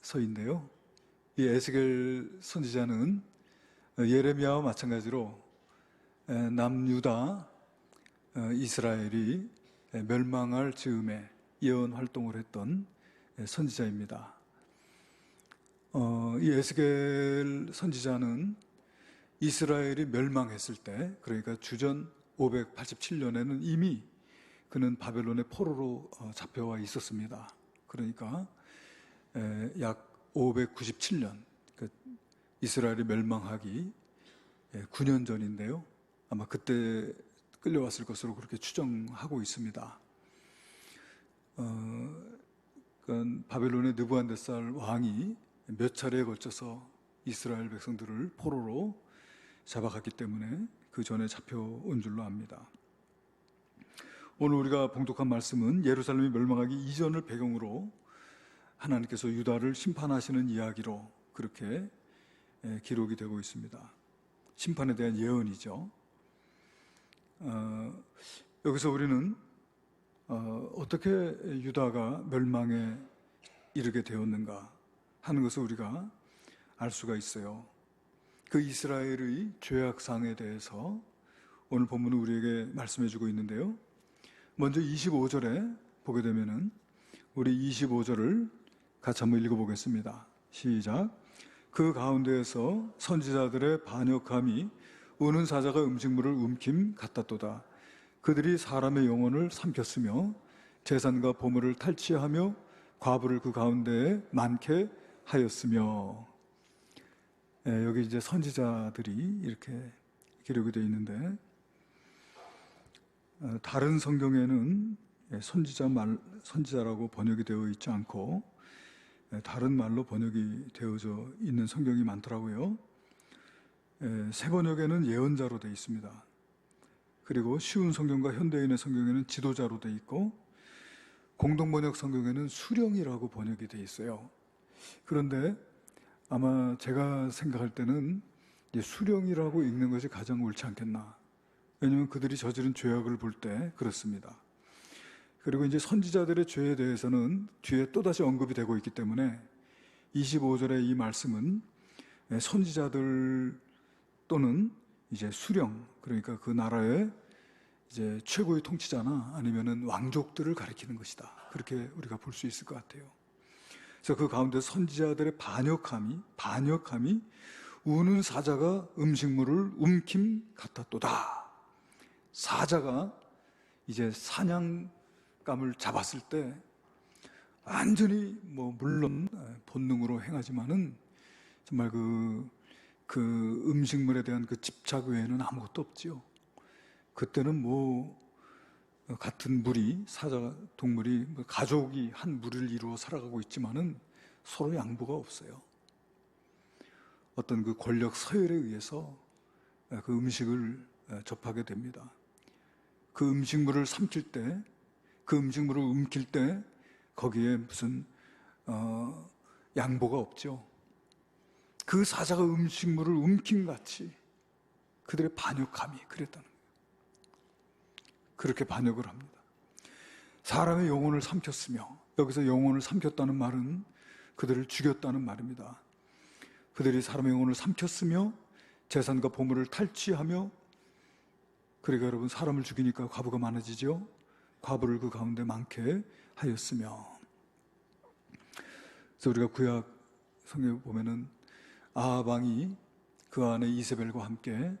예레미야서인데요. 이 에스겔 선지자는 예레미야와 마찬가지로 남유다 이스라엘이 멸망할 즈음에 예언 활동을 했던 선지자입니다. 이 에스겔 선지자는 이스라엘이 멸망했을 때, 그러니까 주전 587년에는 이미 그는 바벨론의 포로로 잡혀와 있었습니다. 그러니까 약 597년, 이스라엘이 멸망하기 9년 전인데요. 아마 그때 끌려왔을 것으로 그렇게 추정하고 있습니다. 바벨론의 느부갓네살 왕이 몇 차례에 걸쳐서 이스라엘 백성들을 포로로 잡아갔기 때문에 그 전에 잡혀온 줄로 압니다. 오늘 우리가 봉독한 말씀은 예루살렘이 멸망하기 이전을 배경으로 하나님께서 유다를 심판하시는 이야기로 그렇게 기록이 되고 있습니다. 심판에 대한 예언이죠. 여기서 우리는 어떻게 유다가 멸망에 이르게 되었는가 하는 것을 우리가 알 수가 있어요. 그 이스라엘의 죄악상에 대해서 오늘 본문은 우리에게 말씀해 주고 있는데요. 먼저 25절에 보게 되면은 우리 25절을 같이 한번 읽어보겠습니다. 시작. 그 가운데에서 선지자들의 반역함이 우는 사자가 음식물을 움킴 같았도다. 그들이 사람의 영혼을 삼켰으며 재산과 보물을 탈취하며 과부를 그 가운데에 많게 하였으며. 여기 이제 선지자들이 이렇게 기록이 되어 있는데, 다른 성경에는 선지자라고 번역이 되어 있지 않고 다른 말로 번역이 되어져 있는 성경이 많더라고요. 새 번역에는 예언자로 되어 있습니다. 그리고 쉬운 성경과 현대인의 성경에는 지도자로 되어 있고, 공동번역 성경에는 수령이라고 번역이 되어 있어요. 그런데 아마 제가 생각할 때는 수령이라고 읽는 것이 가장 옳지 않겠나. 왜냐하면 그들이 저지른 죄악을 볼 때 그렇습니다. 그리고 이제 선지자들의 죄에 대해서는 뒤에 또다시 언급이 되고 있기 때문에 25절의 이 말씀은 선지자들 또는 이제 수령, 그러니까 그 나라의 이제 최고의 통치자나 아니면은 왕족들을 가리키는 것이다. 그렇게 우리가 볼 수 있을 것 같아요. 그래서 그 가운데 선지자들의 반역함이 우는 사자가 음식물을 움킴 같았도다. 사자가 이제 사냥감을 잡았을 때 완전히 물론 본능으로 행하지만은 정말 그 음식물에 대한 그 집착 외에는 아무것도 없지요. 그때는 같은 무리, 동물이 가족이 한 무리를 이루어 살아가고 있지만은 서로 양보가 없어요. 어떤 그 권력 서열에 의해서 그 음식을 접하게 됩니다. 그 음식물을 삼킬 때, 그 음식물을 움킬 때 거기에 무슨 양보가 없죠. 그 사자가 음식물을 움킨 같이 그들의 반역함이 그랬다는 거예요. 그렇게 반역을 합니다. 사람의 영혼을 삼켰으며, 여기서 영혼을 삼켰다는 말은 그들을 죽였다는 말입니다. 그들이 사람의 영혼을 삼켰으며 재산과 보물을 탈취하며, 그러니까 여러분 사람을 죽이니까 과부가 많아지죠. 과부를 그 가운데 많게 하였으며. 그래서 우리가 구약 성경에 보면은 아합 왕이 그 안에 이세벨과 함께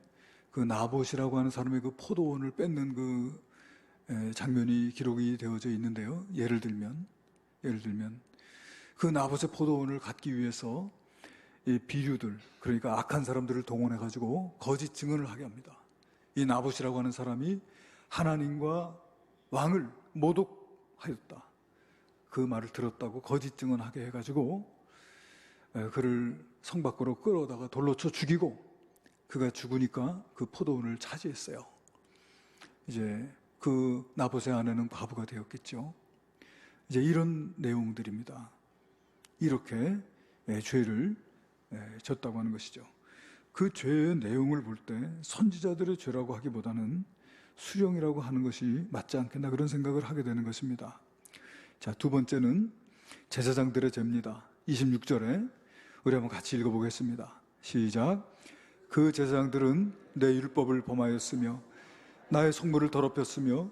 그 나봇이라고 하는 사람의 그 포도원을 뺏는 그 장면이 기록이 되어져 있는데요. 예를 들면 그 나봇의 포도원을 갖기 위해서 이 비류들, 그러니까 악한 사람들을 동원해 가지고 거짓 증언을 하게 합니다. 이 나봇이라고 하는 사람이 하나님과 왕을 모독하였다, 그 말을 들었다고 거짓 증언하게 해가지고 그를 성 밖으로 끌어다가 돌로 쳐 죽이고, 그가 죽으니까 그 포도원을 차지했어요. 이제 그 나봇의 아내는 과부가 되었겠죠. 이제 이런 내용들입니다. 이렇게 죄를 졌다고 하는 것이죠. 그 죄의 내용을 볼 때 선지자들의 죄라고 하기보다는 수령이라고 하는 것이 맞지 않겠나, 그런 생각을 하게 되는 것입니다. 자, 두 번째는 제사장들의 죄입니다. 26절에 우리 한번 같이 읽어보겠습니다. 시작. 그 제사장들은 내 율법을 범하였으며 나의 성물을 더럽혔으며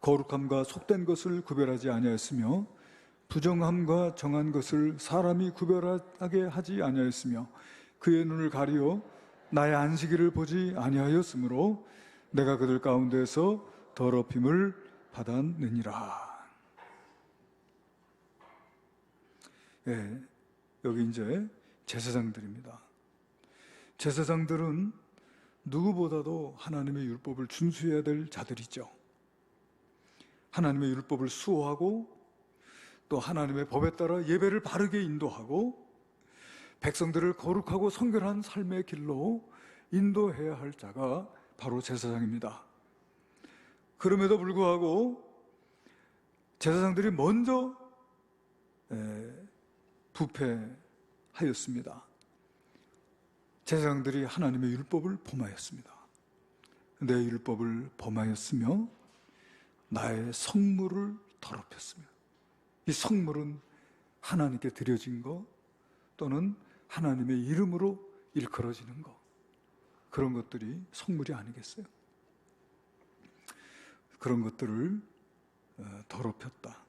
거룩함과 속된 것을 구별하지 아니하였으며 부정함과 정한 것을 사람이 구별하게 하지 아니하였으며 그의 눈을 가리어 나의 안식일을 보지 아니하였으므로 내가 그들 가운데서 더럽힘을 받았느니라. 예, 여기 이제 제사장들입니다. 제사장들은 누구보다도 하나님의 율법을 준수해야 될 자들이죠. 하나님의 율법을 수호하고 또 하나님의 법에 따라 예배를 바르게 인도하고 백성들을 거룩하고 성결한 삶의 길로 인도해야 할 자가 바로 제사장입니다. 그럼에도 불구하고 제사장들이 먼저 부패하였습니다. 제사장들이 하나님의 율법을 범하였습니다. 내 율법을 범하였으며 나의 성물을 더럽혔으며, 이 성물은 하나님께 드려진 것 또는 하나님의 이름으로 일컬어지는 것, 그런 것들이 성물이 아니겠어요? 그런 것들을 더럽혔다.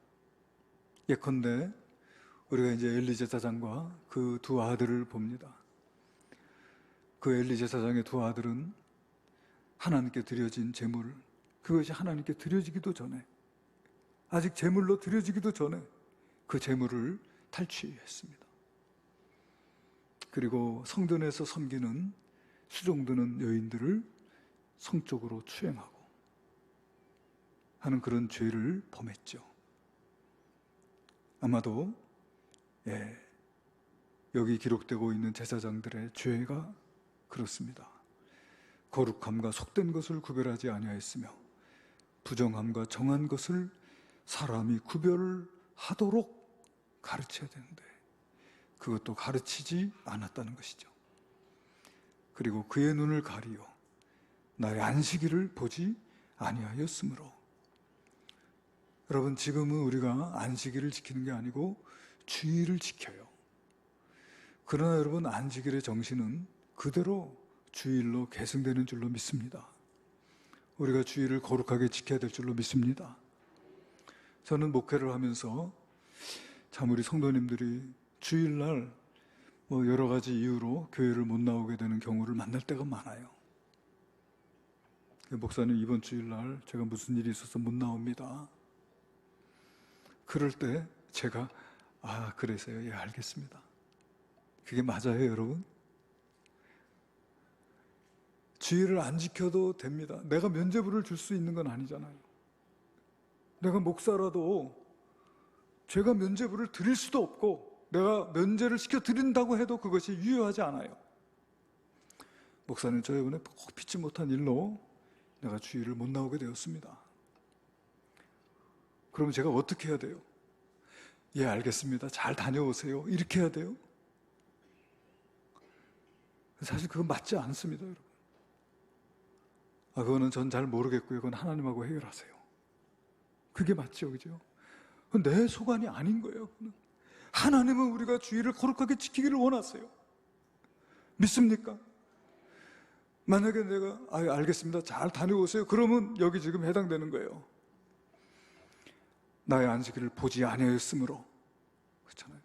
예컨대 우리가 이제 엘리 제사장과 그 두 아들을 봅니다. 그 엘리 제사장의 두 아들은 하나님께 드려진 제물, 그것이 하나님께 드려지기도 전에, 아직 제물로 드려지기도 전에 그 제물을 탈취했습니다. 그리고 성전에서 섬기는 수종드는 여인들을 성적으로 추행하고 하는 그런 죄를 범했죠. 아마도 여기 기록되고 있는 제사장들의 죄가 그렇습니다. 거룩함과 속된 것을 구별하지 아니하였으며 부정함과 정한 것을 사람이 구별하도록 가르쳐야 되는데 그것도 가르치지 않았다는 것이죠. 그리고 그의 눈을 가리어 나의 안식일을 보지 아니하였으므로. 여러분, 지금은 우리가 안식일을 지키는 게 아니고 주일을 지켜요. 그러나 여러분, 안식일의 정신은 그대로 주일로 계승되는 줄로 믿습니다. 우리가 주일을 거룩하게 지켜야 될 줄로 믿습니다. 저는 목회를 하면서 참 우리 성도님들이 주일날 여러 가지 이유로 교회를 못 나오게 되는 경우를 만날 때가 많아요. 목사님, 이번 주일날 제가 무슨 일이 있어서 못 나옵니다. 그럴 때 제가 그래서요. 예, 알겠습니다. 그게 맞아요, 여러분? 주일을 안 지켜도 됩니다. 내가 면죄부를 줄 수 있는 건 아니잖아요. 내가 목사라도 제가 면죄부를 드릴 수도 없고 내가 면죄를 시켜드린다고 해도 그것이 유효하지 않아요. 목사님, 저 이번에 꼭 피치 못한 일로 내가 주일을 못 나오게 되었습니다. 그럼 제가 어떻게 해야 돼요? 예, 알겠습니다. 잘 다녀오세요. 이렇게 해야 돼요? 사실 그건 맞지 않습니다, 여러분. 그거는 전 잘 모르겠고요. 그건 하나님하고 해결하세요. 그게 맞죠, 그죠? 그건 내 소관이 아닌 거예요. 그건. 하나님은 우리가 주일을 거룩하게 지키기를 원하세요. 믿습니까? 만약에 내가 알겠습니다. 잘 다녀오세요. 그러면 여기 지금 해당되는 거예요. 나의 안식일을 보지 아니하였으므로. 그렇잖아요.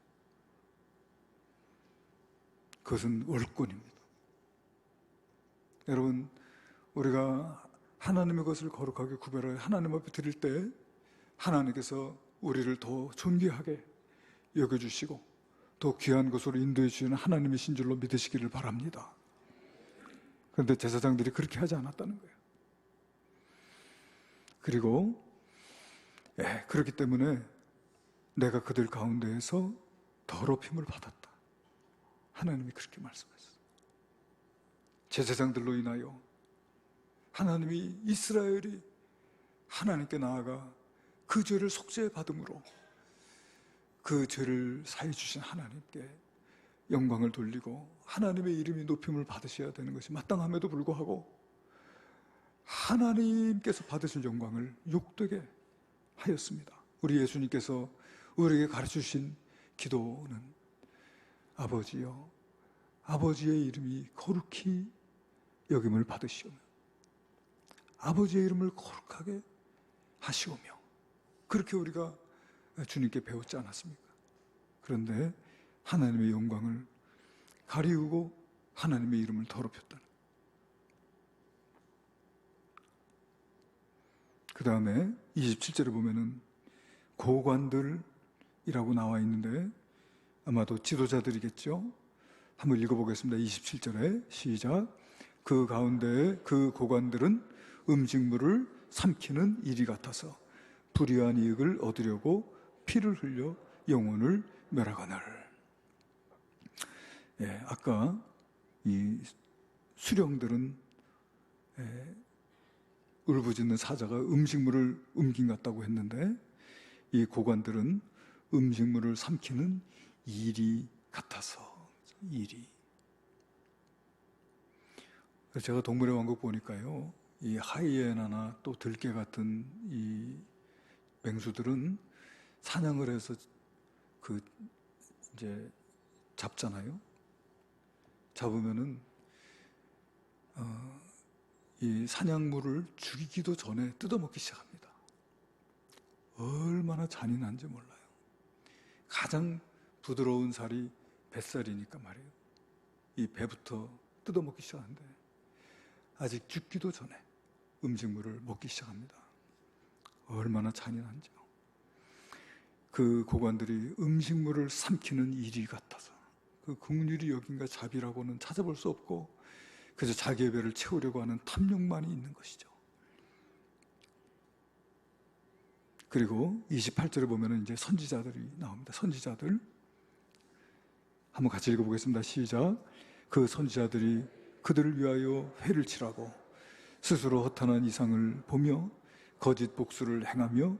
그것은 월권입니다. 여러분, 우리가 하나님의 것을 거룩하게 구별하여 하나님 앞에 드릴 때 하나님께서 우리를 더 존귀하게 여겨주시고 더 귀한 것으로 인도해 주시는 하나님이신 줄로 믿으시기를 바랍니다. 그런데 제사장들이 그렇게 하지 않았다는 거예요. 그리고 그렇기 때문에 내가 그들 가운데에서 더럽힘을 받았다. 하나님이 그렇게 말씀하셨어요. 제사장들로 인하여 하나님이 이스라엘이 하나님께 나아가 그 죄를 속죄받음으로 그 죄를 사해 주신 하나님께 영광을 돌리고 하나님의 이름이 높임을 받으셔야 되는 것이 마땅함에도 불구하고 하나님께서 받으실 영광을 욕되게 하였습니다. 우리 예수님께서 우리에게 가르쳐 주신 기도는 아버지여, 아버지의 이름이 거룩히 여김을 받으시오며 아버지의 이름을 거룩하게 하시오며, 그렇게 우리가 주님께 배웠지 않았습니까? 그런데 하나님의 영광을 가리우고 하나님의 이름을 더럽혔다는. 그 다음에 27절에 보면은 고관들이라고 나와 있는데 아마도 지도자들이겠죠? 한번 읽어보겠습니다. 27절에 시작. 그 가운데 그 고관들은 음식물을 삼키는 일이 같아서 불의한 이익을 얻으려고 피를 흘려 영혼을 멸하거늘. 아까 이 수령들은 울부짖는 사자가 음식물을 옮긴 것 같다고 했는데, 이 고관들은 음식물을 삼키는 일이 같아서. 일이. 제가 동물의 왕국 보니까요, 이 하이에나나 또 들개 같은 이 맹수들은 사냥을 해서 이제 잡잖아요. 잡으면은 이 사냥물을 죽이기도 전에 뜯어먹기 시작합니다. 얼마나 잔인한지 몰라요. 가장 부드러운 살이 뱃살이니까 말이에요. 이 배부터 뜯어먹기 시작하는데 아직 죽기도 전에 음식물을 먹기 시작합니다. 얼마나 잔인한지요. 그 고관들이 음식물을 삼키는 일이 같아서, 그 긍휼히 여긴가 자비라고는 찾아볼 수 없고 그래서 자기의 배를 채우려고 하는 탐욕만이 있는 것이죠. 그리고 28절에 보면 이제 선지자들이 나옵니다. 선지자들 한번 같이 읽어보겠습니다. 시작. 그 선지자들이 그들을 위하여 회를 치라고 스스로 허탄한 이상을 보며 거짓 복수를 행하며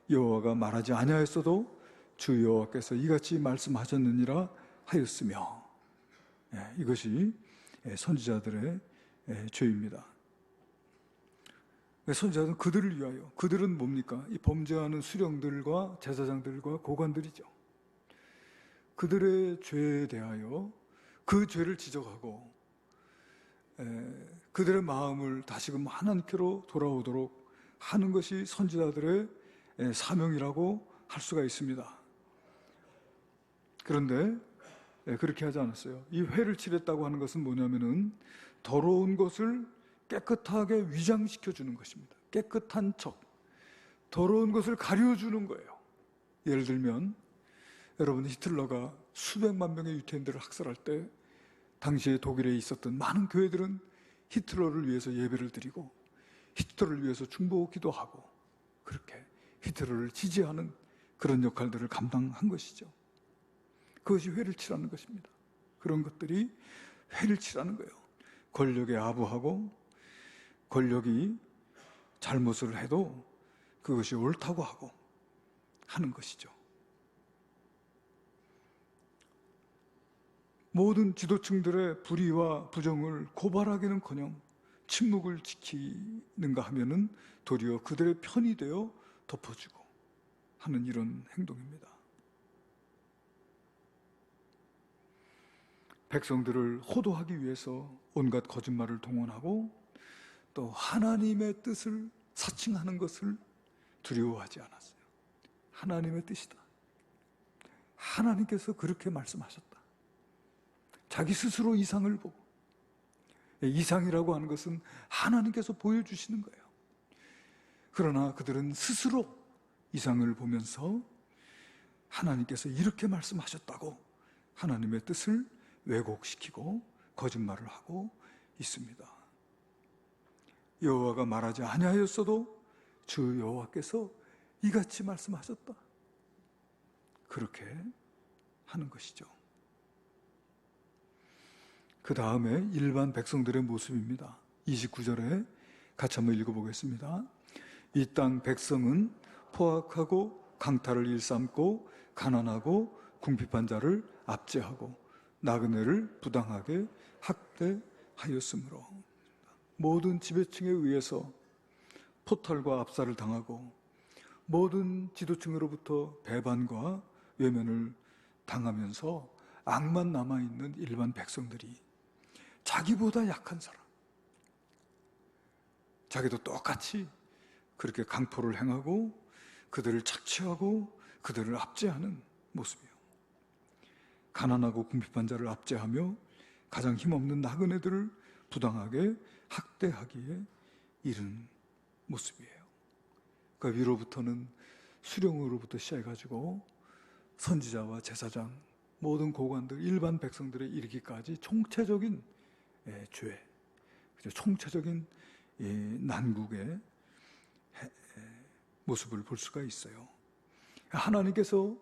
여호와가 말하지 아니하였어도 주 여호와께서 이같이 말씀하셨느니라 하였으며. 이것이 선지자들의 죄입니다. 선지자들은 그들을 위하여, 그들은 뭡니까? 이 범죄하는 수령들과 제사장들과 고관들이죠. 그들의 죄에 대하여 그 죄를 지적하고 그들의 마음을 다시금 하나님께로 돌아오도록 하는 것이 선지자들의 사명이라고 할 수가 있습니다. 그런데 그렇게 하지 않았어요. 이 회를 치렀다고 하는 것은 뭐냐면은 더러운 것을 깨끗하게 위장시켜 주는 것입니다. 깨끗한 척, 더러운 것을 가려주는 거예요. 예를 들면 여러분, 히틀러가 수백만 명의 유태인들을 학살할 때 당시에 독일에 있었던 많은 교회들은 히틀러를 위해서 예배를 드리고 히틀러를 위해서 중보기도 하고 그렇게 히틀러를 지지하는 그런 역할들을 감당한 것이죠. 그것이 회를 치라는 것입니다. 그런 것들이 회를 치라는 거예요. 권력에 아부하고 권력이 잘못을 해도 그것이 옳다고 하고 하는 것이죠. 모든 지도층들의 불의와 부정을 고발하기는커녕 침묵을 지키는가 하면은 도리어 그들의 편이 되어 덮어주고 하는 이런 행동입니다. 백성들을 호도하기 위해서 온갖 거짓말을 동원하고 또 하나님의 뜻을 사칭하는 것을 두려워하지 않았어요. 하나님의 뜻이다. 하나님께서 그렇게 말씀하셨다. 자기 스스로 이상을 보고, 이상이라고 하는 것은 하나님께서 보여주시는 거예요. 그러나 그들은 스스로 이상을 보면서 하나님께서 이렇게 말씀하셨다고 하나님의 뜻을 왜곡시키고 거짓말을 하고 있습니다. 여호와가 말하지 아니하였어도 주 여호와께서 이같이 말씀하셨다. 그렇게 하는 것이죠. 그 다음에 일반 백성들의 모습입니다. 29절에 같이 한번 읽어보겠습니다. 이 땅 백성은 포악하고 강탈을 일삼고 가난하고 궁핍한 자를 압제하고 나그네를 부당하게 학대하였으므로 모든 지배층에 의해서 포탈과 압살을 당하고 모든 지도층으로부터 배반과 외면을 당하면서 악만 남아있는 일반 백성들이 자기보다 약한 사람, 자기도 똑같이 그렇게 강포를 행하고 그들을 착취하고 그들을 압제하는 모습이에요. 가난하고 궁핍한 자를 압제하며 가장 힘없는 나그네들을 부당하게 학대하기에 이르는 모습이에요. 그 위로부터는 수령으로부터 시작해가지고 선지자와 제사장, 모든 고관들, 일반 백성들에 이르기까지 총체적인 죄, 총체적인 난국의 모습을 볼 수가 있어요. 하나님께서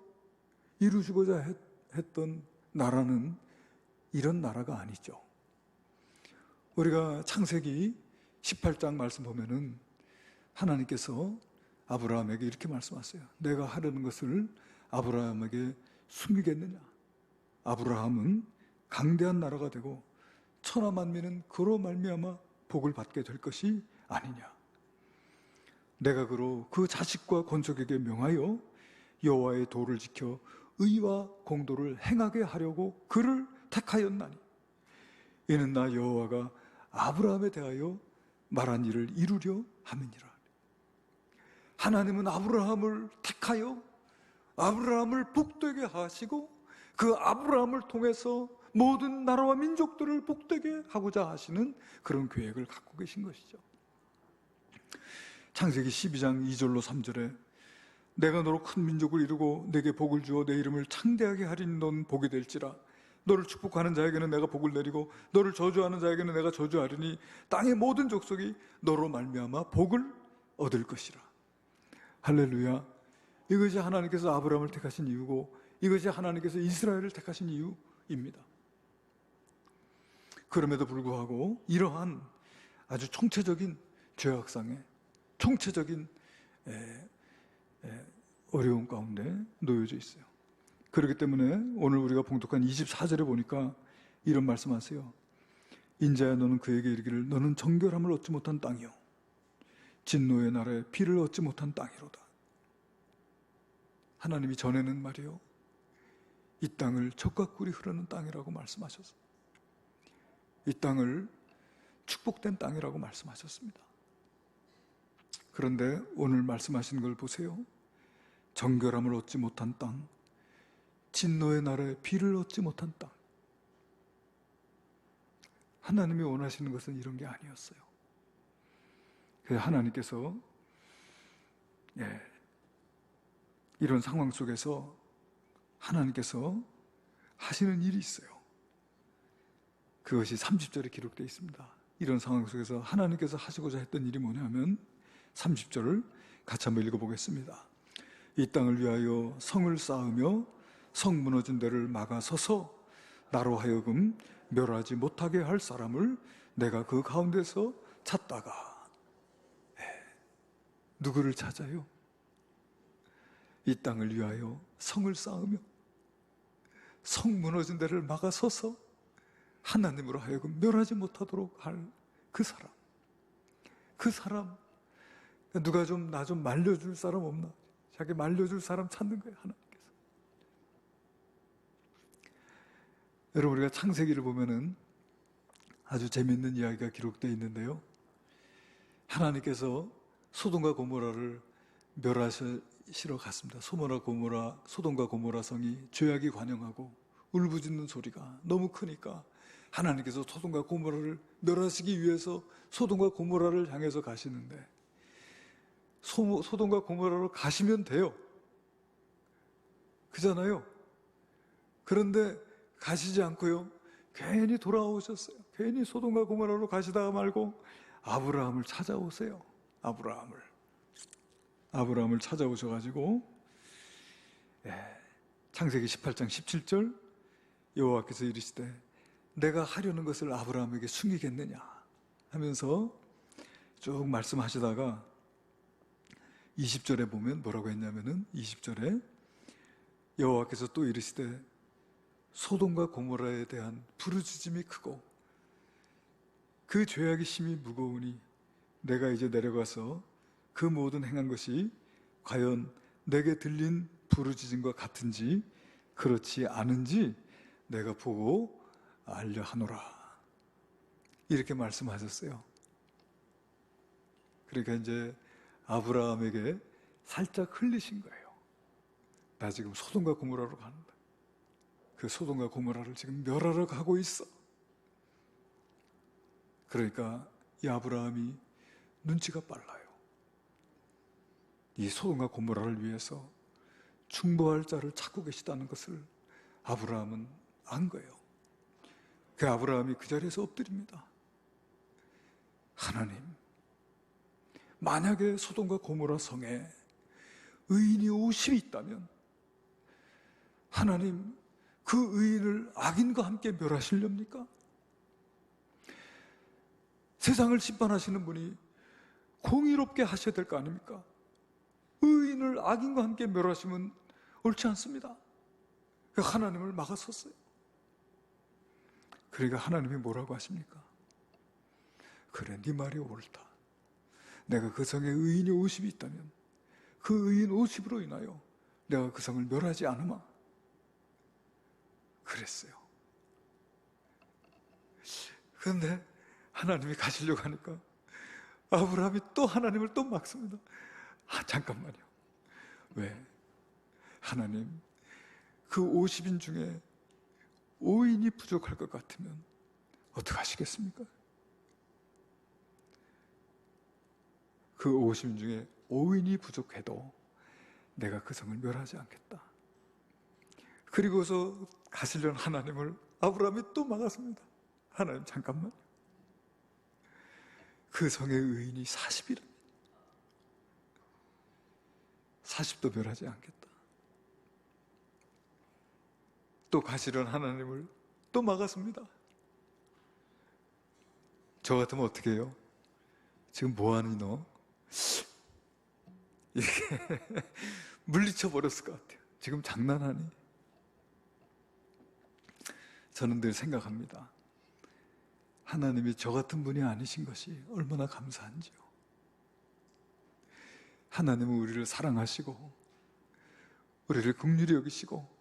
이루시고자 했던 나라는 이런 나라가 아니죠. 우리가 창세기 18장 말씀 보면은 하나님께서 아브라함에게 이렇게 말씀하세요. 내가 하려는 것을 아브라함에게 숨기겠느냐? 아브라함은 강대한 나라가 되고 천하 만민은 그로 말미암아 복을 받게 될 것이 아니냐? 내가 그로 그 자식과 건축에게 명하여 여호와의 도를 지켜 의와 공도를 행하게 하려고 그를 택하였나니 이는 나 여호와가 아브라함에 대하여 말한 일을 이루려 함이니라. 하나님은 아브라함을 택하여 아브라함을 복되게 하시고 그 아브라함을 통해서 모든 나라와 민족들을 복되게 하고자 하시는 그런 계획을 갖고 계신 것이죠. 창세기 12장 2절로 3절에 내가 너로 큰 민족을 이루고 내게 복을 주어 내 이름을 창대하게 하리니 넌 복이 될지라. 너를 축복하는 자에게는 내가 복을 내리고 너를 저주하는 자에게는 내가 저주하리니 땅의 모든 족속이 너로 말미암아 복을 얻을 것이라. 할렐루야. 이것이 하나님께서 아브라함을 택하신 이유고 이것이 하나님께서 이스라엘을 택하신 이유입니다. 그럼에도 불구하고 이러한 아주 총체적인 죄악상에 총체적인 어려움 가운데 놓여져 있어요. 그렇기 때문에 오늘 우리가 봉독한 24절에 보니까 이런 말씀하세요. 인자야 너는 그에게 이르기를 너는 정결함을 얻지 못한 땅이요 진노의 날에 피를 얻지 못한 땅이로다. 하나님이 전에는 말이요 이 땅을 젖과 꿀이 흐르는 땅이라고 말씀하셨어요. 이 땅을 축복된 땅이라고 말씀하셨습니다. 그런데 오늘 말씀하신 걸 보세요. 정결함을 얻지 못한 땅, 진노의 날에 비를 얻지 못한 땅. 하나님이 원하시는 것은 이런 게 아니었어요. 그래서 하나님께서 이런 상황 속에서 하나님께서 하시는 일이 있어요. 그것이 30절에 기록되어 있습니다. 이런 상황 속에서 하나님께서 하시고자 했던 일이 뭐냐면 30절을 같이 한번 읽어보겠습니다. 이 땅을 위하여 성을 쌓으며 성 무너진 데를 막아서서 나로 하여금 멸하지 못하게 할 사람을 내가 그 가운데서 찾다가 누구를 찾아요? 이 땅을 위하여 성을 쌓으며 성 무너진 데를 막아서서 하나님으로 하여금 멸하지 못하도록 할 그 사람 누가 좀 나 좀 말려줄 사람 없나? 자기 말려줄 사람 찾는 거예요. 하나님께서. 여러분 우리가 창세기를 보면은 아주 재미있는 이야기가 기록되어 있는데요. 하나님께서 소돔과 고모라를 멸하시러 갔습니다. 소돔과 고모라 성이 죄악이 관영하고 울부짖는 소리가 너무 크니까 하나님께서 소돔과 고모라를 멸하시기 위해서 소돔과 고모라를 향해서 가시는데 소돔과 고모라로 가시면 돼요. 그잖아요. 그런데 가시지 않고요. 괜히 돌아오셨어요. 괜히 소돔과 고모라로 가시다가 말고 아브라함을 찾아오세요. 아브라함을 찾아오셔가지고 창세기 18장 17절 여호와께서 이르시되 내가 하려는 것을 아브라함에게 숨기겠느냐 하면서 쭉 말씀하시다가 20절에 보면 뭐라고 했냐면은 20절에 여호와께서 또 이르시되 소돔과 고모라에 대한 부르짖음이 크고 그 죄악이 심히 무거우니 내가 이제 내려가서 그 모든 행한 것이 과연 내게 들린 부르짖음과 같은지 그렇지 않은지 내가 보고 알려 하노라. 이렇게 말씀하셨어요. 그러니까 이제 아브라함에게 살짝 흘리신 거예요. 나 지금 소돔과 고모라로 가는다. 그 소돔과 고모라를 지금 멸하러 가고 있어. 그러니까 이 아브라함이 눈치가 빨라요. 이 소돔과 고모라를 위해서 중보할 자를 찾고 계시다는 것을 아브라함은 안 거예요. 그 아브라함이 그 자리에서 엎드립니다. 하나님, 만약에 소돔과 고모라 성에 의인이 50이 있다면 하나님, 그 의인을 악인과 함께 멸하시렵니까? 세상을 심판하시는 분이 공의롭게 하셔야 될 거 아닙니까? 의인을 악인과 함께 멸하시면 옳지 않습니다. 하나님을 막아섰어요. 그러니까 하나님이 뭐라고 하십니까? 그래, 네 말이 옳다. 내가 그 성에 의인이 50이 있다면 그 의인 50으로 인하여 내가 그 성을 멸하지 않으마. 그랬어요. 그런데 하나님이 가시려고 하니까 아브라함이 또 하나님을 또 막습니다. 잠깐만요. 왜? 하나님, 그 50인 중에 5인이 부족할 것 같으면 어떻게 하시겠습니까? 그 50인 중에 5인이 부족해도 내가 그 성을 멸하지 않겠다. 그리고서 가시려는 하나님을 아브라함이 또 막았습니다. 하나님, 잠깐만요. 그 성의 의인이 40이랍니다. 40도 멸하지 않겠다. 또 가시려는 하나님을 또 막았습니다. 저 같으면 어떻게 해요? 지금 뭐하니 너? 이렇게 물리쳐 버렸을 것 같아요. 지금 장난하니? 저는 늘 생각합니다. 하나님이 저 같은 분이 아니신 것이 얼마나 감사한지요. 하나님은 우리를 사랑하시고 우리를 긍휼히 여기시고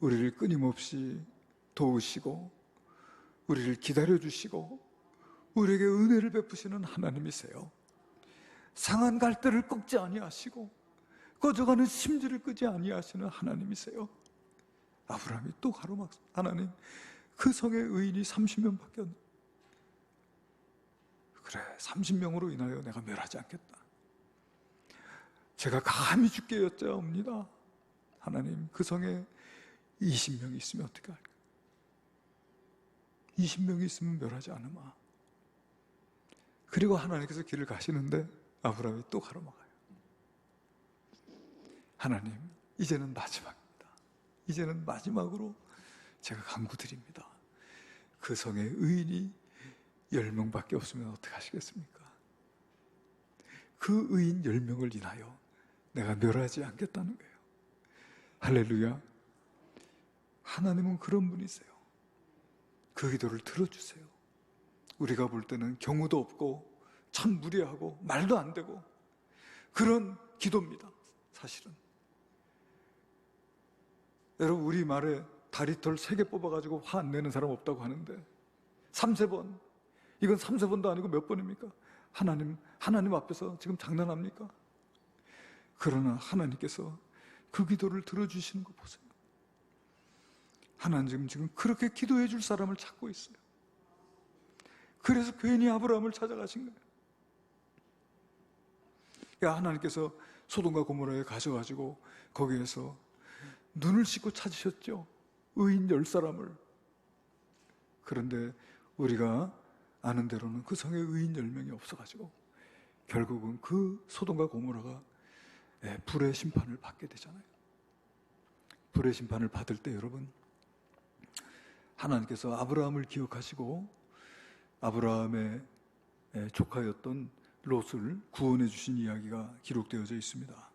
우리를 끊임없이 도우시고 우리를 기다려주시고 우리에게 은혜를 베푸시는 하나님이세요. 상한 갈대를 꺾지 아니하시고 꺼져가는 심지를 끄지 아니하시는 하나님이세요. 아브라함이 또 가로막습니다. 하나님, 그 성의 의인이 30명밖에 없네. 그래, 30명으로 인하여 내가 멸하지 않겠다. 제가 감히 주께 여짜옵니다. 하나님, 그 성에 20명이 있으면 어떻게 할까? 20명이 있으면 멸하지 않으마. 그리고 하나님께서 길을 가시는데 아브라함이 또 가로막아요. 하나님, 이제는 마지막입니다. 이제는 마지막으로 제가 간구드립니다. 그 성에 의인이 10명밖에 없으면 어떻게 하시겠습니까? 그 의인 10명을 인하여 내가 멸하지 않겠다는 거예요. 할렐루야. 하나님은 그런 분이세요. 그 기도를 들어주세요. 우리가 볼 때는 경우도 없고 참 무례하고 말도 안 되고 그런 기도입니다. 사실은. 여러분, 우리 말에 다리털 3개 뽑아가지고 화 안 내는 사람 없다고 하는데 3~4번, 이건 3~4번도 아니고 몇 번입니까? 하나님 앞에서 지금 장난합니까? 그러나 하나님께서 그 기도를 들어주시는 거 보세요. 하나님 지금 그렇게 기도해 줄 사람을 찾고 있어요. 그래서 괜히 아브라함을 찾아가신 거예요. 하나님께서 소돔과 고모라에 가셔가지고 거기에서 눈을 씻고 찾으셨죠. 의인 10사람을. 그런데 우리가 아는 대로는 그 성에 의인 10명이 없어가지고 결국은 그 소돔과 고모라가 불의 심판을 받게 되잖아요. 불의 심판을 받을 때 여러분, 하나님께서 아브라함을 기억하시고 아브라함의 조카였던 롯을 구원해 주신 이야기가 기록되어져 있습니다.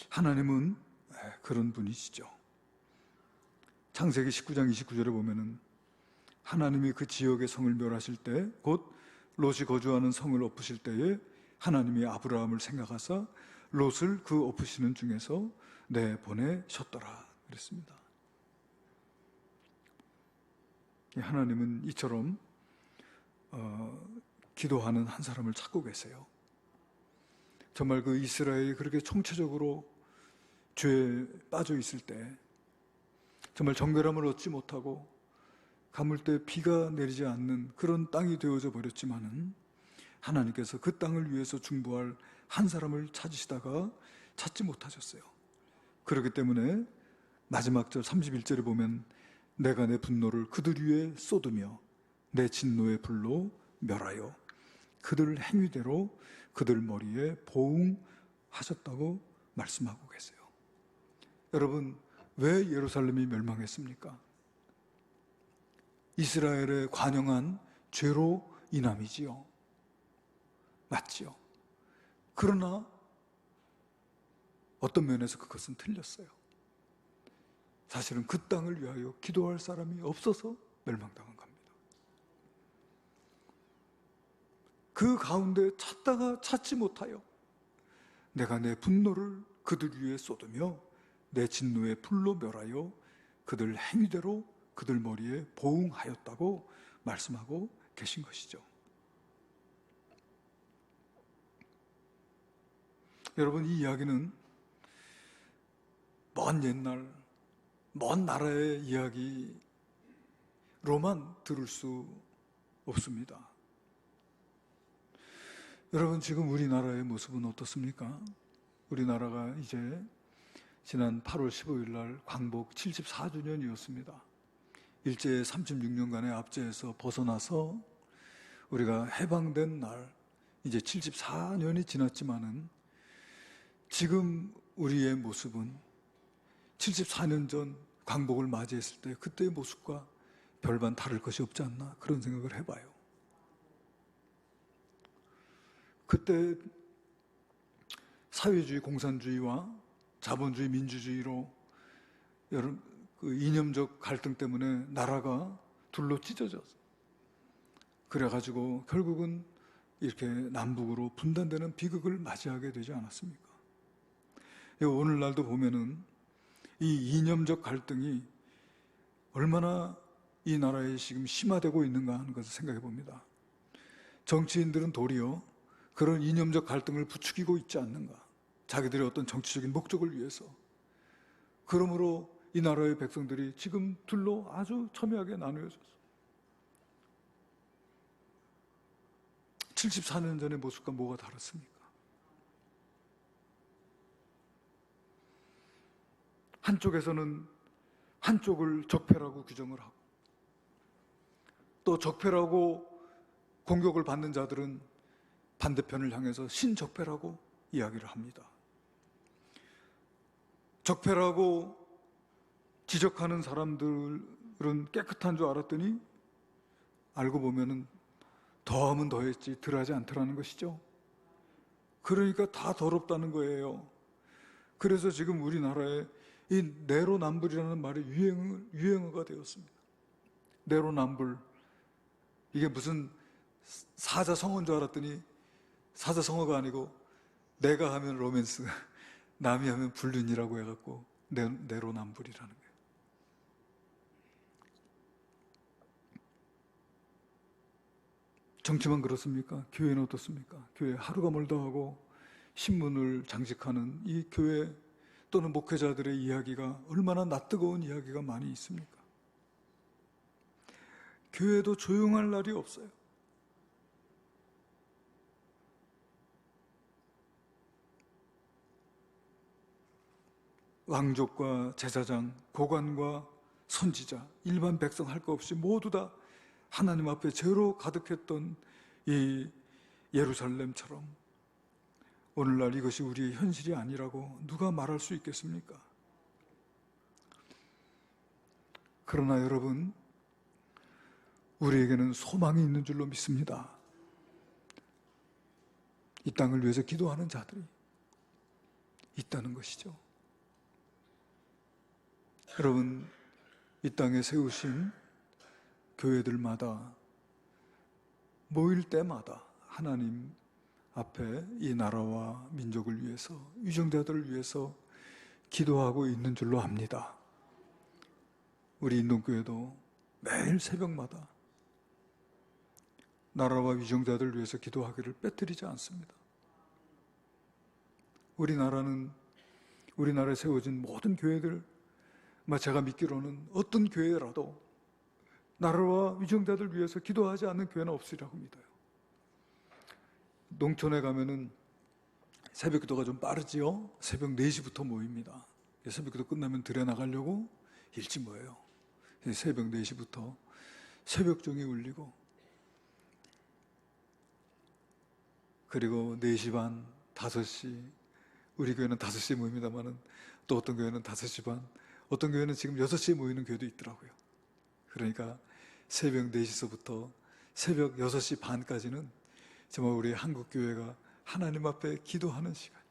하나님은 그런 분이시죠. 창세기 19장 29절에 보면은 하나님이 그 지역의 성을 멸하실 때, 곧 롯이 거주하는 성을 엎으실 때에 하나님이 아브라함을 생각하사 롯을 그 엎으시는 중에서 내보내셨더라 그랬습니다. 하나님은 이처럼 기도하는 한 사람을 찾고 계세요. 정말 그 이스라엘이 그렇게 총체적으로 죄에 빠져 있을 때, 정말 정결함을 얻지 못하고 가물때 비가 내리지 않는 그런 땅이 되어져 버렸지만은, 하나님께서 그 땅을 위해서 중보할 한 사람을 찾으시다가 찾지 못하셨어요. 그렇기 때문에 마지막 절 31절에 보면 내가 내 분노를 그들 위에 쏟으며 내 진노의 불로 멸하여 그들 행위대로 그들 머리에 보응하셨다고 말씀하고 계세요. 여러분, 왜 예루살렘이 멸망했습니까? 이스라엘의 관영한 죄로 인함이지요. 맞지요. 그러나 어떤 면에서 그것은 틀렸어요. 사실은 그 땅을 위하여 기도할 사람이 없어서 멸망당한 겁니다. 그 가운데 찾다가 찾지 못하여 내가 내 분노를 그들 위에 쏟으며 내 진노의 불로 멸하여 그들 행위대로 그들 머리에 보응하였다고 말씀하고 계신 것이죠. 여러분, 이 이야기는 먼 옛날, 먼 나라의 이야기로만 들을 수 없습니다. 여러분, 지금 우리나라의 모습은 어떻습니까? 우리나라가 이제 지난 8월 15일 날 광복 74주년이었습니다. 일제 36년간의 압제에서 벗어나서 우리가 해방된 날, 이제 74년이 지났지만은 지금 우리의 모습은 74년 전 광복을 맞이했을 때 그때의 모습과 별반 다를 것이 없지 않나, 그런 생각을 해봐요. 그때 사회주의, 공산주의와 자본주의, 민주주의로 여러분 그 이념적 갈등 때문에 나라가 둘로 찢어져서, 그래가지고 결국은 이렇게 남북으로 분단되는 비극을 맞이하게 되지 않았습니까? 오늘날도 보면은 이 이념적 갈등이 얼마나 이 나라에 지금 심화되고 있는가 하는 것을 생각해 봅니다. 정치인들은 도리어 그런 이념적 갈등을 부추기고 있지 않는가, 자기들의 어떤 정치적인 목적을 위해서. 그러므로 이 나라의 백성들이 지금 둘로 아주 첨예하게 나누어졌어. 74년 전의 모습과 뭐가 다릅습니까? 한쪽에서는 한쪽을 적폐라고 규정을 하고, 또 적폐라고 공격을 받는 자들은 반대편을 향해서 신적폐라고 이야기를 합니다. 적폐라고 지적하는 사람들은 깨끗한 줄 알았더니 알고 보면은 더하면 더했지 덜하지 않더라는 것이죠. 그러니까 다 더럽다는 거예요. 그래서 지금 우리나라에 이 내로남불이라는 말이 유행어가 되었습니다. 내로남불, 이게 무슨 사자성어인 줄 알았더니 사자성어가 아니고 내가 하면 로맨스, 남이 하면 불륜이라고 해갖고 내로남불이라는 거예요. 정치만 그렇습니까? 교회는 어떻습니까? 교회 하루가 멀다 하고 신문을 장식하는 이 교회 또는 목회자들의 이야기가 얼마나 낯뜨거운 이야기가 많이 있습니까? 교회도 조용할 날이 없어요. 왕족과 제사장, 고관과 선지자, 일반 백성 할 것 없이 모두 다 하나님 앞에 죄로 가득했던 이 예루살렘처럼 오늘날 이것이 우리의 현실이 아니라고 누가 말할 수 있겠습니까? 그러나 여러분, 우리에게는 소망이 있는 줄로 믿습니다. 이 땅을 위해서 기도하는 자들이 있다는 것이죠. 여러분, 이 땅에 세우신 교회들마다 모일 때마다 하나님 앞에 이 나라와 민족을 위해서, 위정자들을 위해서 기도하고 있는 줄로 압니다. 우리 인동교회도 매일 새벽마다 나라와 위정자들을 위해서 기도하기를 빼뜨리지 않습니다. 우리나라에 세워진 모든 교회들, 제가 믿기로는 어떤 교회라도 나라와 위정자들 위해서 기도하지 않는 교회는 없으리라고 믿어요. 농촌에 가면은 새벽 기도가 좀 빠르지요. 새벽 4시부터 모입니다. 새벽 기도 끝나면 들에 나가려고 일찍 모여요. 새벽 4시부터 새벽종이 울리고, 그리고 4시 반, 5시, 우리 교회는 5시에 모입니다만은 또 어떤 교회는 5시 반, 어떤 교회는 지금 6시에 모이는 교회도 있더라고요. 그러니까 새벽 4시서부터 새벽 6시 반까지는 정말 우리 한국 교회가 하나님 앞에 기도하는 시간,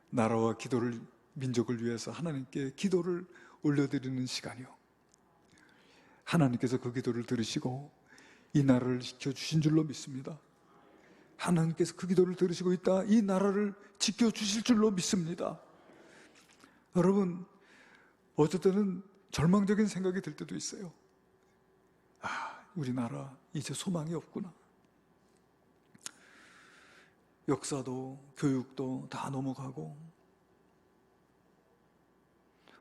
나라와 기도를, 민족을 위해서 하나님께 기도를 올려드리는 시간이요. 하나님께서 그 기도를 들으시고 이 나라를 지켜주신 줄로 믿습니다. 하나님께서 그 기도를 들으시고 있다, 이 나라를 지켜주실 줄로 믿습니다. 여러분, 어쩔 때는 절망적인 생각이 들 때도 있어요. 우리나라 이제 소망이 없구나. 역사도 교육도 다 넘어가고,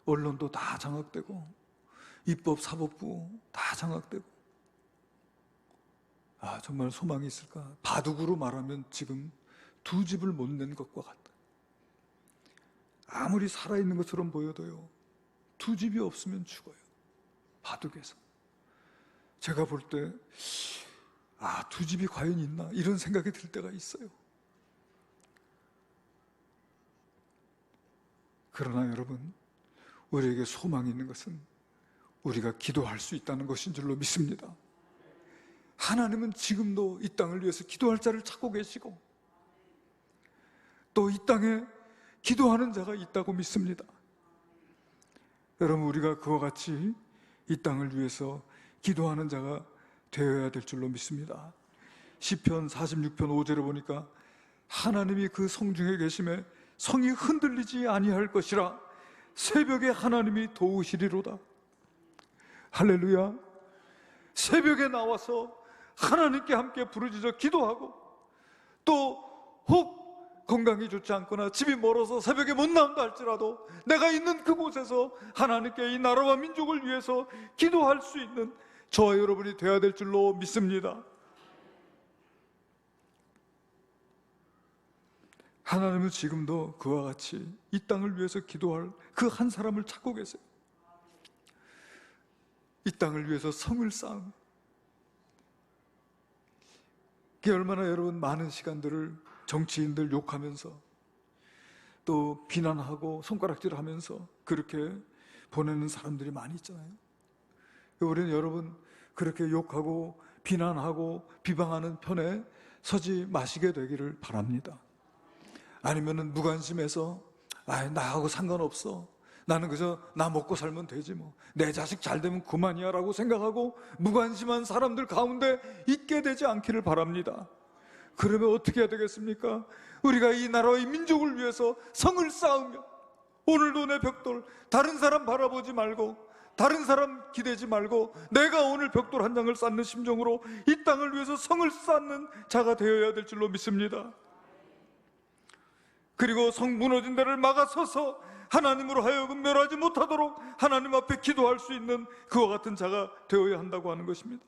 언론도 다 장악되고, 입법 사법부 다 장악되고, 정말 소망이 있을까? 바둑으로 말하면 지금 2집을 못 낸 것과 같다. 아무리 살아있는 것처럼 보여도요, 2집이 없으면 죽어요. 바둑에서. 제가 볼 때 2집이 과연 있나? 이런 생각이 들 때가 있어요. 그러나 여러분, 우리에게 소망이 있는 것은 우리가 기도할 수 있다는 것인 줄로 믿습니다. 하나님은 지금도 이 땅을 위해서 기도할 자를 찾고 계시고, 또 이 땅에 기도하는 자가 있다고 믿습니다. 여러분, 우리가 그와 같이 이 땅을 위해서 기도하는 자가 되어야 될 줄로 믿습니다. 시편 46편 5절에 보니까 하나님이 그 성중에 계심에 성이 흔들리지 아니할 것이라, 새벽에 하나님이 도우시리로다. 할렐루야. 새벽에 나와서 하나님께 함께 부르짖어 기도하고, 또 혹 건강이 좋지 않거나 집이 멀어서 새벽에 못 나온다 할지라도 내가 있는 그곳에서 하나님께 이 나라와 민족을 위해서 기도할 수 있는 저와 여러분이 되어야 될 줄로 믿습니다. 하나님은 지금도 그와 같이 이 땅을 위해서 기도할 그 한 사람을 찾고 계세요. 이 땅을 위해서 성을 쌓은, 그게 얼마나 여러분 많은 시간들을 정치인들 욕하면서 또 비난하고 손가락질하면서 그렇게 보내는 사람들이 많이 있잖아요. 우리는 여러분 그렇게 욕하고 비난하고 비방하는 편에 서지 마시게 되기를 바랍니다. 아니면은 무관심해서 나하고 상관없어, 나는 그저 나 먹고 살면 되지, 내 자식 잘 되면 그만이야 라고 생각하고 무관심한 사람들 가운데 있게 되지 않기를 바랍니다. 그러면 어떻게 해야 되겠습니까? 우리가 이 나라의 민족을 위해서 성을 쌓으며, 오늘도 내 벽돌, 다른 사람 바라보지 말고, 다른 사람 기대지 말고 내가 오늘 벽돌 한 장을 쌓는 심정으로 이 땅을 위해서 성을 쌓는 자가 되어야 될 줄로 믿습니다. 그리고 성 무너진 데를 막아서서 하나님으로 하여금 멸하지 못하도록 하나님 앞에 기도할 수 있는 그와 같은 자가 되어야 한다고 하는 것입니다.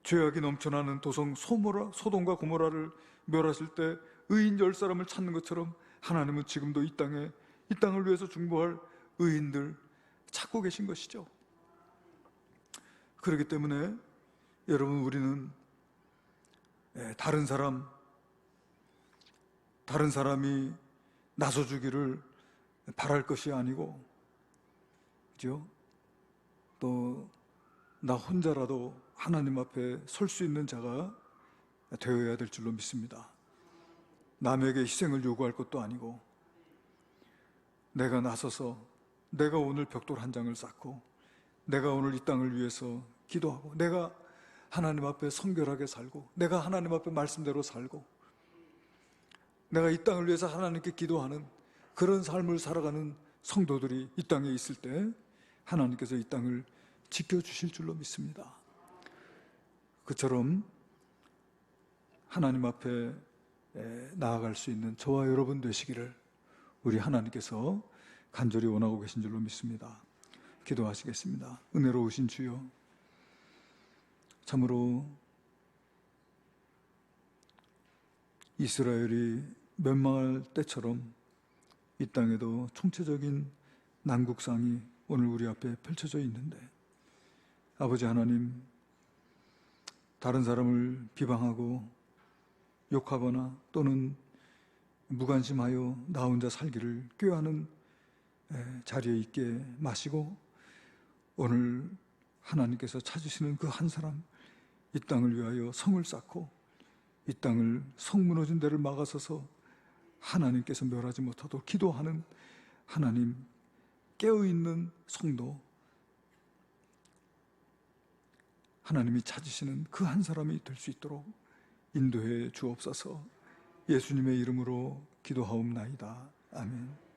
죄악이 넘쳐나는 도성 소돔과 고모라를 멸하실 때 의인 10사람을 찾는 것처럼 하나님은 지금도 이 땅을 위해서 중보할 의인들 찾고 계신 것이죠. 그렇기 때문에 여러분, 우리는 다른 사람이 나서주기를 바랄 것이 아니고, 그죠? 또 나 혼자라도 하나님 앞에 설 수 있는 자가 되어야 될 줄로 믿습니다. 남에게 희생을 요구할 것도 아니고, 내가 나서서 내가 오늘 벽돌 한 장을 쌓고 내가 오늘 이 땅을 위해서 기도하고, 내가 하나님 앞에 성결하게 살고, 내가 하나님 앞에 말씀대로 살고, 내가 이 땅을 위해서 하나님께 기도하는 그런 삶을 살아가는 성도들이 이 땅에 있을 때 하나님께서 이 땅을 지켜주실 줄로 믿습니다. 그처럼 하나님 앞에 나아갈 수 있는 저와 여러분 되시기를 우리 하나님께서 간절히 원하고 계신 줄로 믿습니다. 기도하시겠습니다. 은혜로우신 주여, 참으로 이스라엘이 멸망할 때처럼 이 땅에도 총체적인 난국상이 오늘 우리 앞에 펼쳐져 있는데, 아버지 하나님, 다른 사람을 비방하고 욕하거나 또는 무관심하여 나 혼자 살기를 꾀하는 자리에 있게 마시고, 오늘 하나님께서 찾으시는 그 한 사람, 이 땅을 위하여 성을 쌓고 이 땅을 성 무너진 데를 막아서서 하나님께서 멸하지 못하도록 기도하는 하나님, 깨어있는 성도, 하나님이 찾으시는 그 한 사람이 될 수 있도록 인도해 주옵소서. 예수님의 이름으로 기도하옵나이다. 아멘.